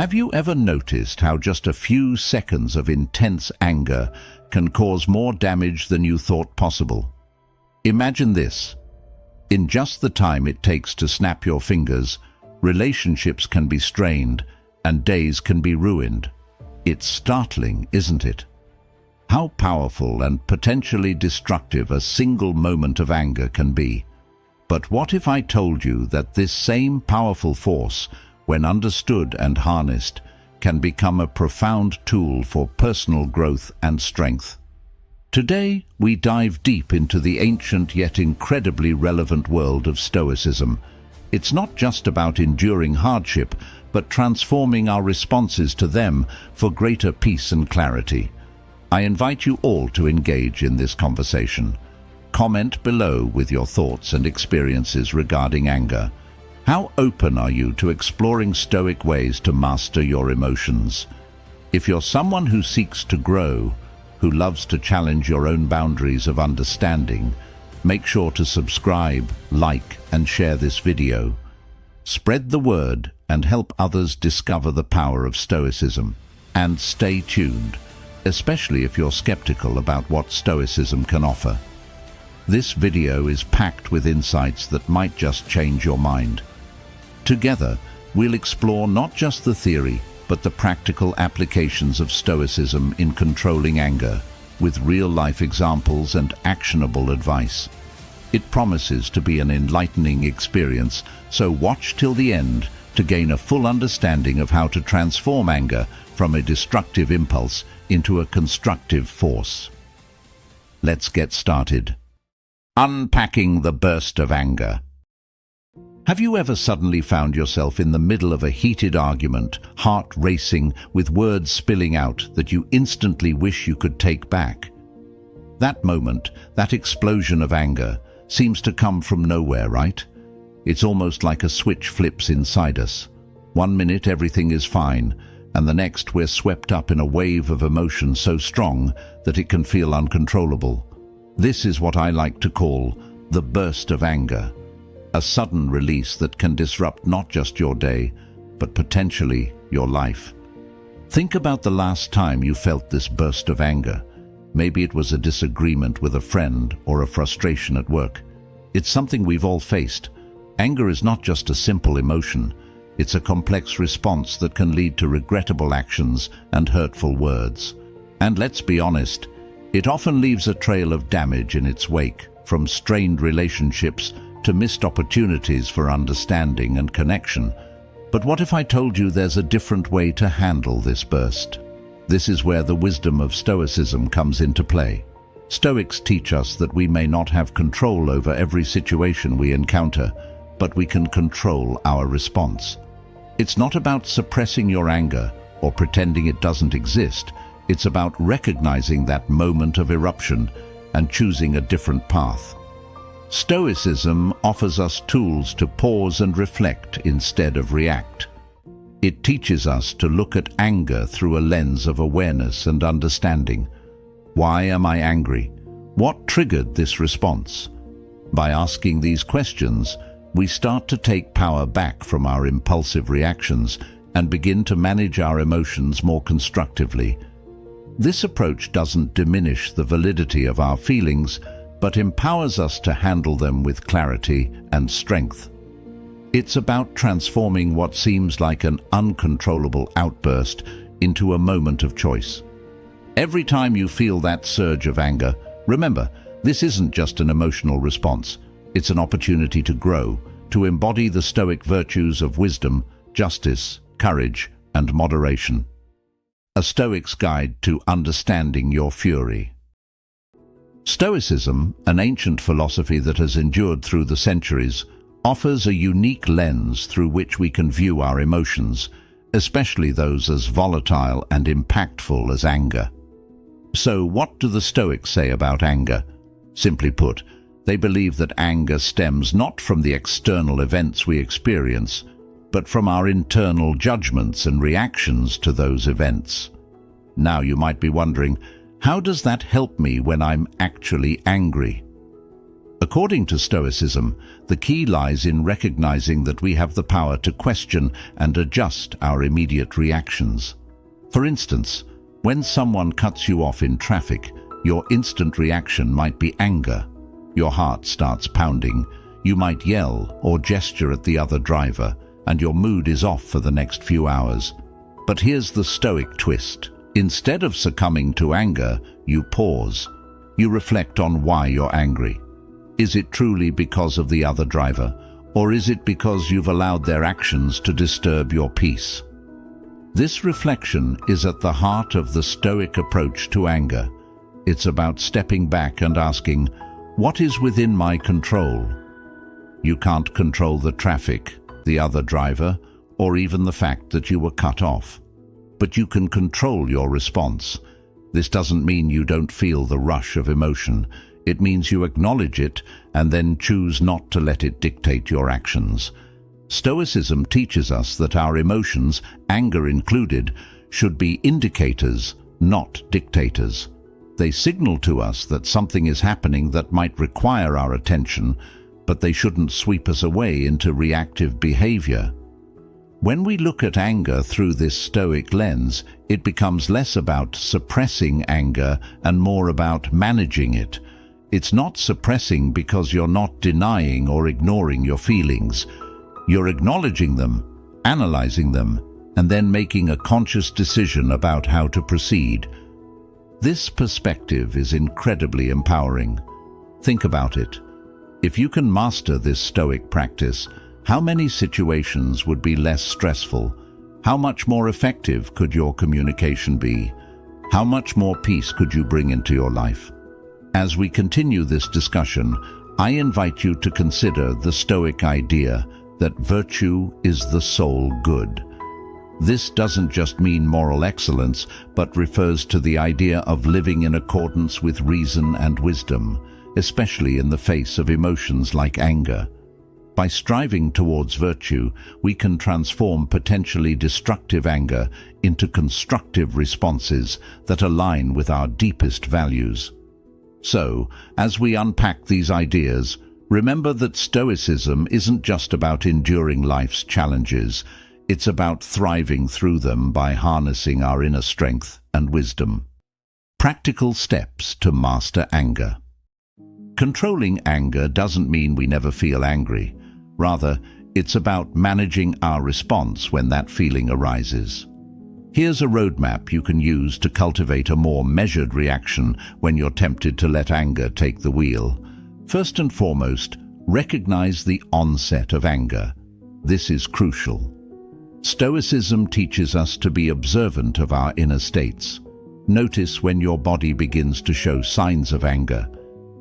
Have you ever noticed how just a few seconds of intense anger can cause more damage than you thought possible? Imagine this. In just the time it takes to snap your fingers, relationships can be strained and days can be ruined. It's startling, isn't it? How powerful and potentially destructive a single moment of anger can be. But what if I told you that this same powerful force, when understood and harnessed, can become a profound tool for personal growth and strength? Today, we dive deep into the ancient yet incredibly relevant world of Stoicism. It's not just about enduring hardship, but transforming our responses to them for greater peace and clarity. I invite you all to engage in this conversation. Comment below with your thoughts and experiences regarding anger. How open are you to exploring Stoic ways to master your emotions? If you're someone who seeks to grow, who loves to challenge your own boundaries of understanding, make sure to subscribe, like, and share this video. Spread the word and help others discover the power of Stoicism. And stay tuned, especially if you're skeptical about what Stoicism can offer. This video is packed with insights that might just change your mind. Together, we'll explore not just the theory, but the practical applications of Stoicism in controlling anger, with real-life examples and actionable advice. It promises to be an enlightening experience, so watch till the end to gain a full understanding of how to transform anger from a destructive impulse into a constructive force. Let's get started. Unpacking the burst of anger. Have you ever suddenly found yourself in the middle of a heated argument, heart racing, with words spilling out that you instantly wish you could take back? That moment, that explosion of anger, seems to come from nowhere, right? It's almost like a switch flips inside us. One minute everything is fine, and the next we're swept up in a wave of emotion so strong that it can feel uncontrollable. This is what I like to call the burst of anger. A sudden release that can disrupt not just your day, but potentially your life. Think about the last time you felt this burst of anger. Maybe it was a disagreement with a friend or a frustration at work. It's something we've all faced. Anger is not just a simple emotion. It's a complex response that can lead to regrettable actions and hurtful words. And let's be honest, it often leaves a trail of damage in its wake, from strained relationships to missed opportunities for understanding and connection. But what if I told you there's a different way to handle this burst? This is where the wisdom of Stoicism comes into play. Stoics teach us that we may not have control over every situation we encounter, but we can control our response. It's not about suppressing your anger or pretending it doesn't exist. It's about recognizing that moment of eruption and choosing a different path. Stoicism offers us tools to pause and reflect instead of react. It teaches us to look at anger through a lens of awareness and understanding. Why am I angry? What triggered this response? By asking these questions, we start to take power back from our impulsive reactions and begin to manage our emotions more constructively. This approach doesn't diminish the validity of our feelings, but empowers us to handle them with clarity and strength. It's about transforming what seems like an uncontrollable outburst into a moment of choice. Every time you feel that surge of anger, remember, this isn't just an emotional response. It's an opportunity to grow, to embody the Stoic virtues of wisdom, justice, courage, and moderation. A Stoic's Guide to Understanding Your Fury. Stoicism, an ancient philosophy that has endured through the centuries, offers a unique lens through which we can view our emotions, especially those as volatile and impactful as anger. So what do the Stoics say about anger? Simply put, they believe that anger stems not from the external events we experience, but from our internal judgments and reactions to those events. Now you might be wondering, how does that help me when I'm actually angry? According to Stoicism, the key lies in recognizing that we have the power to question and adjust our immediate reactions. For instance, when someone cuts you off in traffic, your instant reaction might be anger. Your heart starts pounding, you might yell or gesture at the other driver, and your mood is off for the next few hours. But here's the Stoic twist. Instead of succumbing to anger, you pause. You reflect on why you're angry. Is it truly because of the other driver, or is it because you've allowed their actions to disturb your peace? This reflection is at the heart of the Stoic approach to anger. It's about stepping back and asking, what is within my control? You can't control the traffic, the other driver, or even the fact that you were cut off. But you can control your response. This doesn't mean you don't feel the rush of emotion. It means you acknowledge it and then choose not to let it dictate your actions. Stoicism teaches us that our emotions, anger included, should be indicators, not dictators. They signal to us that something is happening that might require our attention, but they shouldn't sweep us away into reactive behavior. When we look at anger through this Stoic lens, it becomes less about suppressing anger and more about managing it. It's not suppressing because you're not denying or ignoring your feelings. You're acknowledging them, analyzing them, and then making a conscious decision about how to proceed. This perspective is incredibly empowering. Think about it. If you can master this Stoic practice, how many situations would be less stressful? How much more effective could your communication be? How much more peace could you bring into your life? As we continue this discussion, I invite you to consider the Stoic idea that virtue is the sole good. This doesn't just mean moral excellence, but refers to the idea of living in accordance with reason and wisdom, especially in the face of emotions like anger. By striving towards virtue, we can transform potentially destructive anger into constructive responses that align with our deepest values. So, as we unpack these ideas, remember that Stoicism isn't just about enduring life's challenges. It's about thriving through them by harnessing our inner strength and wisdom. Practical steps to master anger. Controlling anger doesn't mean we never feel angry. Rather, it's about managing our response when that feeling arises. Here's a roadmap you can use to cultivate a more measured reaction when you're tempted to let anger take the wheel. First and foremost, recognize the onset of anger. This is crucial. Stoicism teaches us to be observant of our inner states. Notice when your body begins to show signs of anger.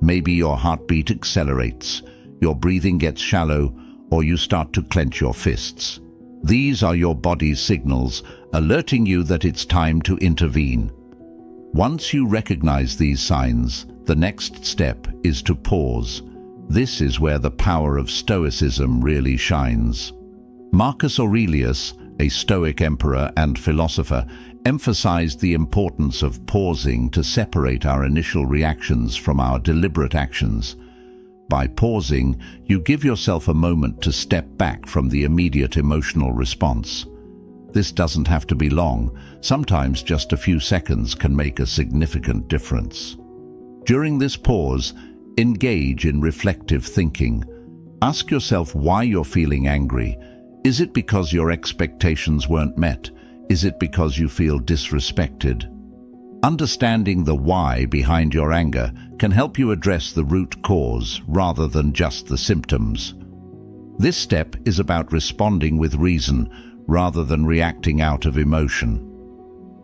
Maybe your heartbeat accelerates, your breathing gets shallow, or you start to clench your fists. These are your body's signals, alerting you that it's time to intervene. Once you recognize these signs, the next step is to pause. This is where the power of Stoicism really shines. Marcus Aurelius, a Stoic emperor and philosopher, emphasized the importance of pausing to separate our initial reactions from our deliberate actions. By pausing, you give yourself a moment to step back from the immediate emotional response. This doesn't have to be long. Sometimes just a few seconds can make a significant difference. During this pause, engage in reflective thinking. Ask yourself why you're feeling angry. Is it because your expectations weren't met? Is it because you feel disrespected? Understanding the why behind your anger can help you address the root cause rather than just the symptoms. This step is about responding with reason rather than reacting out of emotion.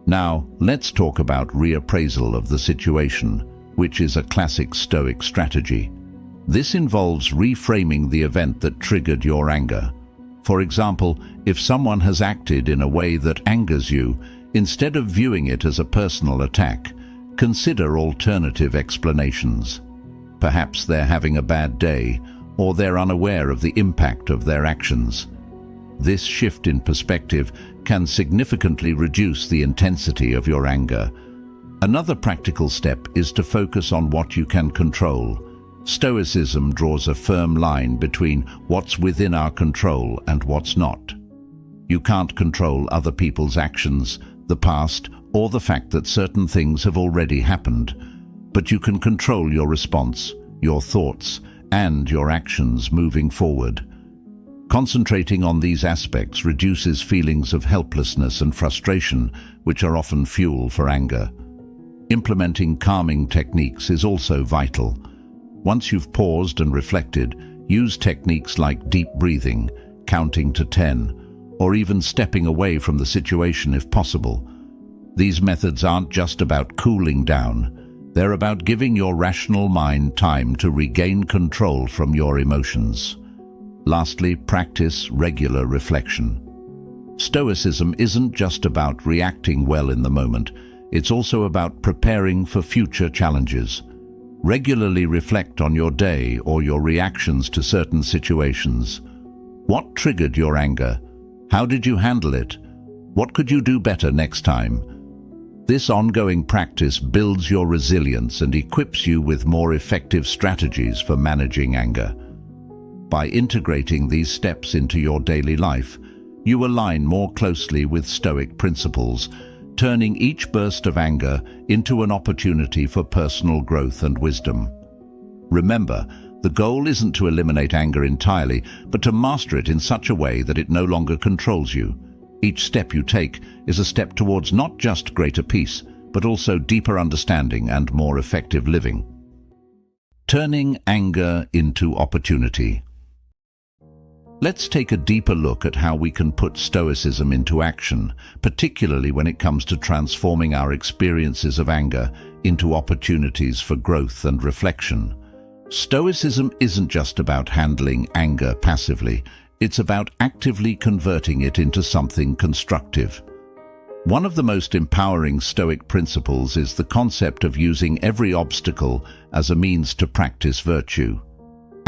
Now, let's talk about reappraisal of the situation, which is a classic Stoic strategy. This involves reframing the event that triggered your anger. For example, if someone has acted in a way that angers you, instead of viewing it as a personal attack, consider alternative explanations. Perhaps they're having a bad day, or they're unaware of the impact of their actions. This shift in perspective can significantly reduce the intensity of your anger. Another practical step is to focus on what you can control. Stoicism draws a firm line between what's within our control and what's not. You can't control other people's actions, the past, or the fact that certain things have already happened, but you can control your response, your thoughts, and your actions moving forward. Concentrating on these aspects reduces feelings of helplessness and frustration, which are often fuel for anger. Implementing calming techniques is also vital. Once you've paused and reflected, use techniques like deep breathing, counting to 10, or even stepping away from the situation if possible. These methods aren't just about cooling down. They're about giving your rational mind time to regain control from your emotions. Lastly, practice regular reflection. Stoicism isn't just about reacting well in the moment. It's also about preparing for future challenges. Regularly reflect on your day or your reactions to certain situations. What triggered your anger? How did you handle it? What could you do better next time? This ongoing practice builds your resilience and equips you with more effective strategies for managing anger. By integrating these steps into your daily life, you align more closely with Stoic principles, turning each burst of anger into an opportunity for personal growth and wisdom. Remember, the goal isn't to eliminate anger entirely, but to master it in such a way that it no longer controls you. Each step you take is a step towards not just greater peace, but also deeper understanding and more effective living. Turning anger into opportunity. Let's take a deeper look at how we can put Stoicism into action, particularly when it comes to transforming our experiences of anger into opportunities for growth and reflection. Stoicism isn't just about handling anger passively, it's about actively converting it into something constructive. One of the most empowering Stoic principles is the concept of using every obstacle as a means to practice virtue.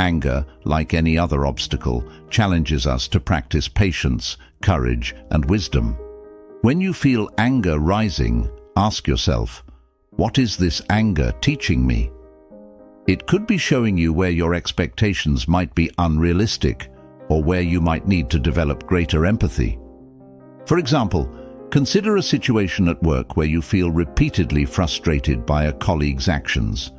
Anger, like any other obstacle, challenges us to practice patience, courage, and wisdom. When you feel anger rising, ask yourself, what is this anger teaching me? It could be showing you where your expectations might be unrealistic, or where you might need to develop greater empathy. For example, consider a situation at work where you feel repeatedly frustrated by a colleague's actions.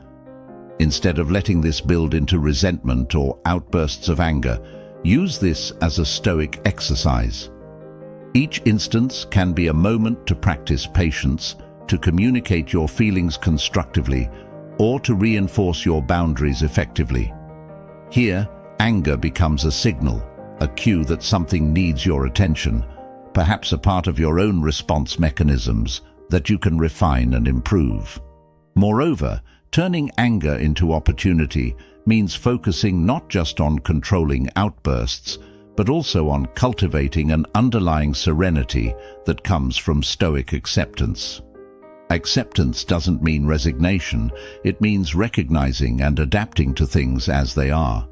Instead of letting this build into resentment or outbursts of anger, use this as a Stoic exercise. Each instance can be a moment to practice patience, to communicate your feelings constructively, or to reinforce your boundaries effectively. Here, anger becomes a signal, a cue that something needs your attention, perhaps a part of your own response mechanisms that you can refine and improve. Moreover, turning anger into opportunity means focusing not just on controlling outbursts, but also on cultivating an underlying serenity that comes from Stoic acceptance. Acceptance doesn't mean resignation, it means recognizing and adapting to things as they are.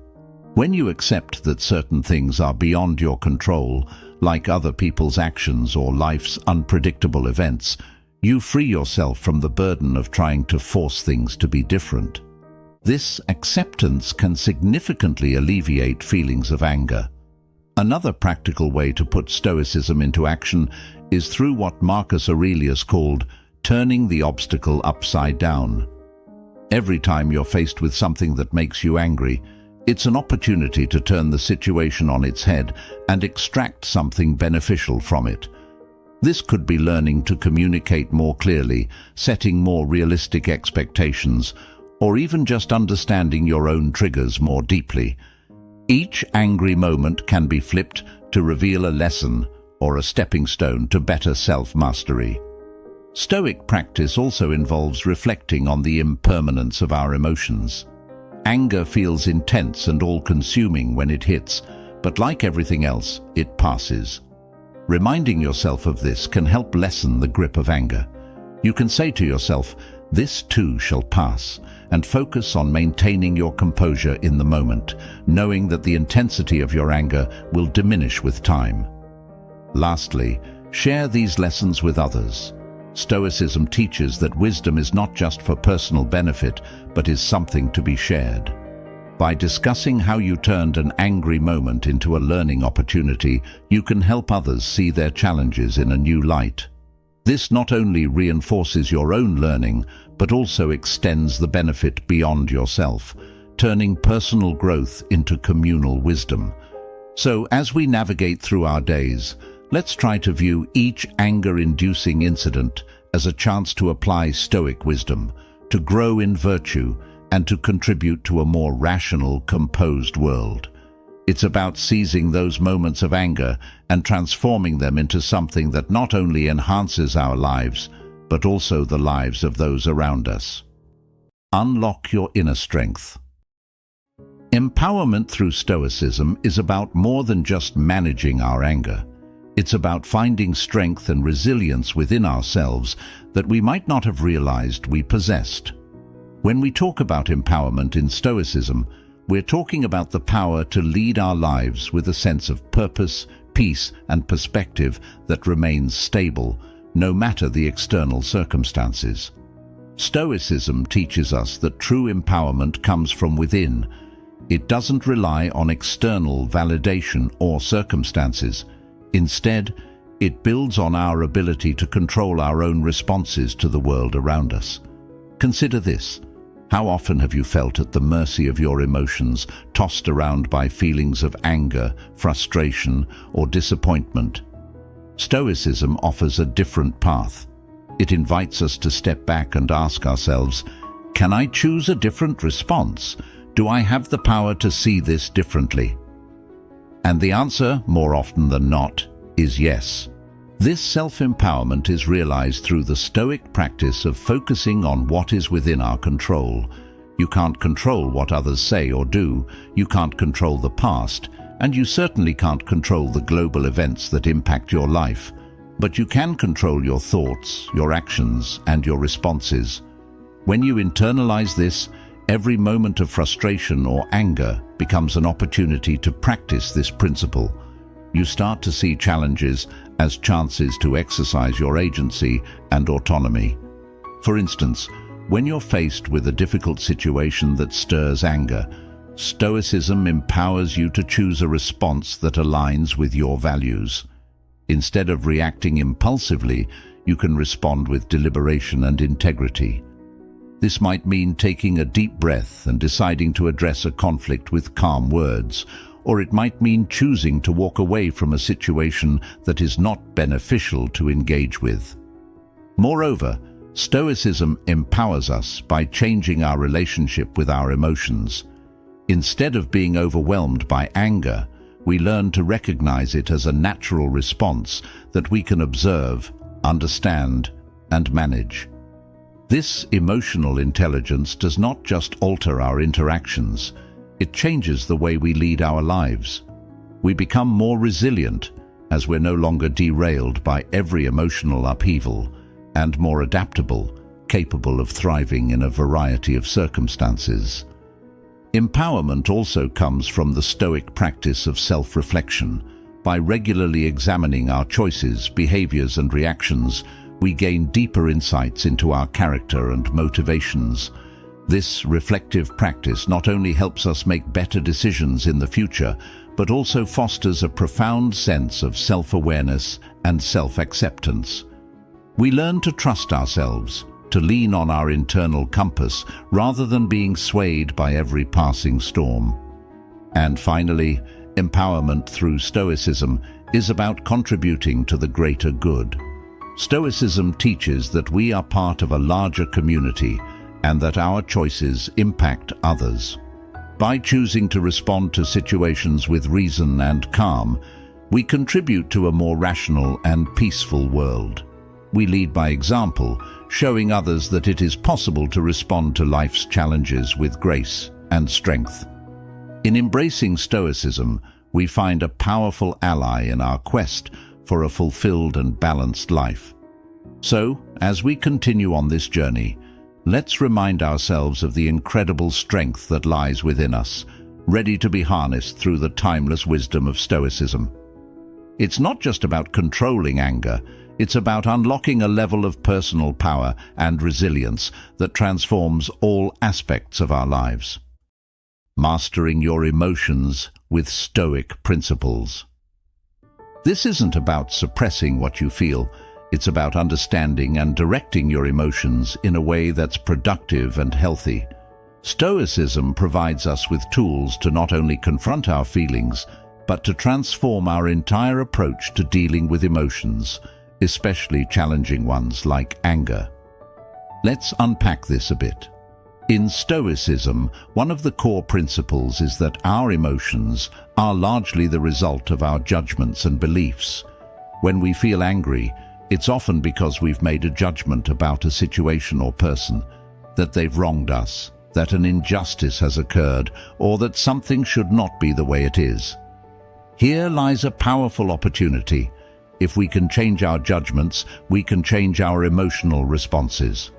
When you accept that certain things are beyond your control, like other people's actions or life's unpredictable events, you free yourself from the burden of trying to force things to be different. This acceptance can significantly alleviate feelings of anger. Another practical way to put Stoicism into action is through what Marcus Aurelius called turning the obstacle upside down. Every time you're faced with something that makes you angry, it's an opportunity to turn the situation on its head and extract something beneficial from it. This could be learning to communicate more clearly, setting more realistic expectations, or even just understanding your own triggers more deeply. Each angry moment can be flipped to reveal a lesson or a stepping stone to better self-mastery. Stoic practice also involves reflecting on the impermanence of our emotions. Anger feels intense and all-consuming when it hits, but like everything else, it passes. Reminding yourself of this can help lessen the grip of anger. You can say to yourself, "This too shall pass," and focus on maintaining your composure in the moment, knowing that the intensity of your anger will diminish with time. Lastly, share these lessons with others. Stoicism teaches that wisdom is not just for personal benefit, but is something to be shared. By discussing how you turned an angry moment into a learning opportunity, you can help others see their challenges in a new light. This not only reinforces your own learning, but also extends the benefit beyond yourself, turning personal growth into communal wisdom. So, as we navigate through our days, let's try to view each anger-inducing incident as a chance to apply Stoic wisdom, to grow in virtue, and to contribute to a more rational, composed world. It's about seizing those moments of anger and transforming them into something that not only enhances our lives, but also the lives of those around us. Unlock your inner strength. Empowerment through Stoicism is about more than just managing our anger. It's about finding strength and resilience within ourselves that we might not have realized we possessed. When we talk about empowerment in Stoicism, we're talking about the power to lead our lives with a sense of purpose, peace, and perspective that remains stable, no matter the external circumstances. Stoicism teaches us that true empowerment comes from within. It doesn't rely on external validation or circumstances. Instead, it builds on our ability to control our own responses to the world around us. Consider this. How often have you felt at the mercy of your emotions, tossed around by feelings of anger, frustration, or disappointment? Stoicism offers a different path. It invites us to step back and ask ourselves, can I choose a different response? Do I have the power to see this differently? And the answer, more often than not, is yes. This self-empowerment is realized through the Stoic practice of focusing on what is within our control. You can't control what others say or do, you can't control the past, and you certainly can't control the global events that impact your life. But you can control your thoughts, your actions, and your responses. When you internalize this, every moment of frustration or anger becomes an opportunity to practice this principle. You start to see challenges as chances to exercise your agency and autonomy. For instance, when you're faced with a difficult situation that stirs anger, Stoicism empowers you to choose a response that aligns with your values. Instead of reacting impulsively, you can respond with deliberation and integrity. This might mean taking a deep breath and deciding to address a conflict with calm words, or it might mean choosing to walk away from a situation that is not beneficial to engage with. Moreover, Stoicism empowers us by changing our relationship with our emotions. Instead of being overwhelmed by anger, we learn to recognize it as a natural response that we can observe, understand, and manage. This emotional intelligence does not just alter our interactions, it changes the way we lead our lives. We become more resilient as we're no longer derailed by every emotional upheaval, and more adaptable, capable of thriving in a variety of circumstances. Empowerment also comes from the Stoic practice of self-reflection. By regularly examining our choices, behaviors, and reactions, we gain deeper insights into our character and motivations. This reflective practice not only helps us make better decisions in the future, but also fosters a profound sense of self-awareness and self-acceptance. We learn to trust ourselves, to lean on our internal compass rather than being swayed by every passing storm. And finally, empowerment through Stoicism is about contributing to the greater good. Stoicism teaches that we are part of a larger community and that our choices impact others. By choosing to respond to situations with reason and calm, we contribute to a more rational and peaceful world. We lead by example, showing others that it is possible to respond to life's challenges with grace and strength. In embracing Stoicism, we find a powerful ally in our quest for a fulfilled and balanced life. So, as we continue on this journey, let's remind ourselves of the incredible strength that lies within us, ready to be harnessed through the timeless wisdom of Stoicism. It's not just about controlling anger, it's about unlocking a level of personal power and resilience that transforms all aspects of our lives. Mastering Your Emotions with Stoic Principles. This isn't about suppressing what you feel. It's about understanding and directing your emotions in a way that's productive and healthy. Stoicism provides us with tools to not only confront our feelings, but to transform our entire approach to dealing with emotions, especially challenging ones like anger. Let's unpack this a bit. In Stoicism, one of the core principles is that our emotions are largely the result of our judgments and beliefs. When we feel angry, it's often because we've made a judgment about a situation or person, that they've wronged us, that an injustice has occurred, or that something should not be the way it is. Here lies a powerful opportunity. If we can change our judgments, we can change our emotional responses.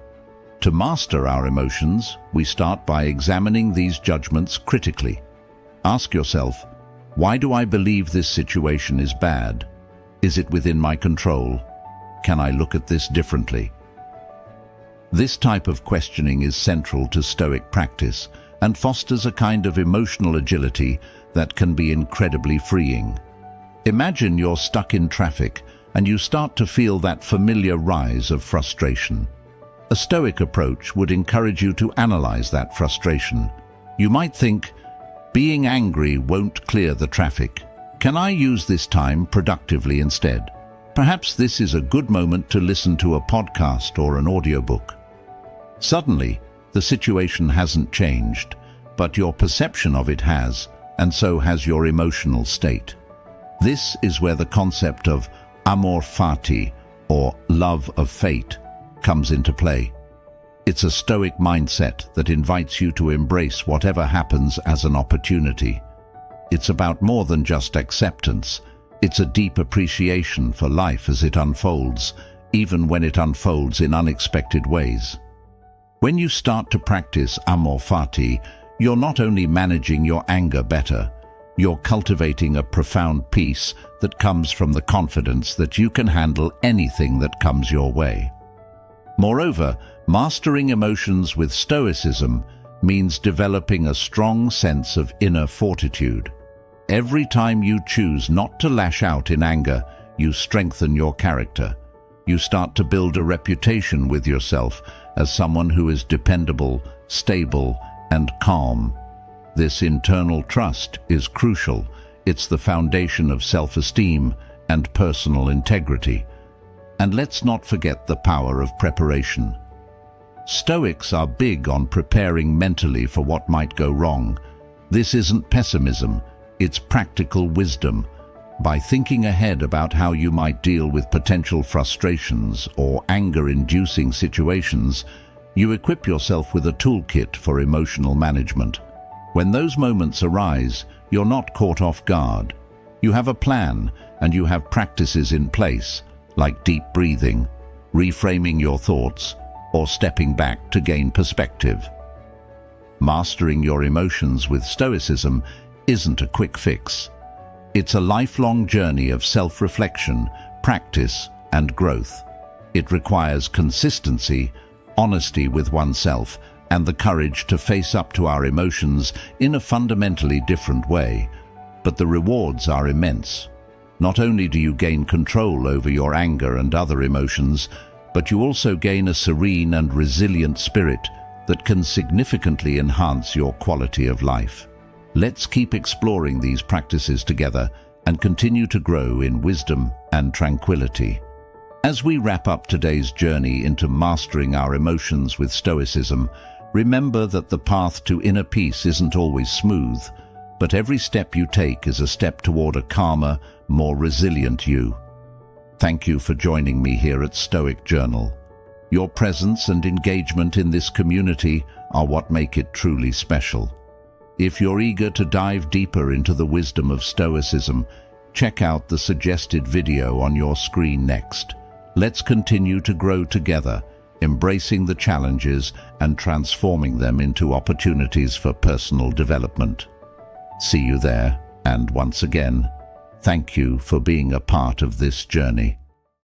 To master our emotions, we start by examining these judgments critically. Ask yourself, why do I believe this situation is bad? Is it within my control? Can I look at this differently? This type of questioning is central to Stoic practice and fosters a kind of emotional agility that can be incredibly freeing. Imagine you're stuck in traffic and you start to feel that familiar rise of frustration. A Stoic approach would encourage you to analyze that frustration. You might think, being angry won't clear the traffic. Can I use this time productively instead? Perhaps this is a good moment to listen to a podcast or an audiobook. Suddenly, the situation hasn't changed, but your perception of it has, and so has your emotional state. This is where the concept of amor fati, or love of fate, comes into play. It's a Stoic mindset that invites you to embrace whatever happens as an opportunity. It's about more than just acceptance. It's a deep appreciation for life as it unfolds, even when it unfolds in unexpected ways. When you start to practice amor fati, you're not only managing your anger better, you're cultivating a profound peace that comes from the confidence that you can handle anything that comes your way. Moreover, mastering emotions with Stoicism means developing a strong sense of inner fortitude. Every time you choose not to lash out in anger, you strengthen your character. You start to build a reputation with yourself as someone who is dependable, stable, and calm. This internal trust is crucial. It's the foundation of self-esteem and personal integrity. And let's not forget the power of preparation. Stoics are big on preparing mentally for what might go wrong. This isn't pessimism, it's practical wisdom. By thinking ahead about how you might deal with potential frustrations or anger-inducing situations, you equip yourself with a toolkit for emotional management. When those moments arise, you're not caught off guard. You have a plan and you have practices in place, like deep breathing, reframing your thoughts, or stepping back to gain perspective. Mastering your emotions with Stoicism isn't a quick fix. It's a lifelong journey of self-reflection, practice, and growth. It requires consistency, honesty with oneself, and the courage to face up to our emotions in a fundamentally different way. But the rewards are immense. Not only do you gain control over your anger and other emotions, but you also gain a serene and resilient spirit that can significantly enhance your quality of life. Let's keep exploring these practices together and continue to grow in wisdom and tranquility. As we wrap up today's journey into mastering our emotions with Stoicism, remember that the path to inner peace isn't always smooth, but every step you take is a step toward a calmer, more resilient you. Thank you for joining me here at Stoic Journal. Your presence and engagement in this community are what make it truly special. If you're eager to dive deeper into the wisdom of Stoicism, check out the suggested video on your screen next. Let's continue to grow together, embracing the challenges and transforming them into opportunities for personal development. See you there, and once again, thank you for being a part of this journey.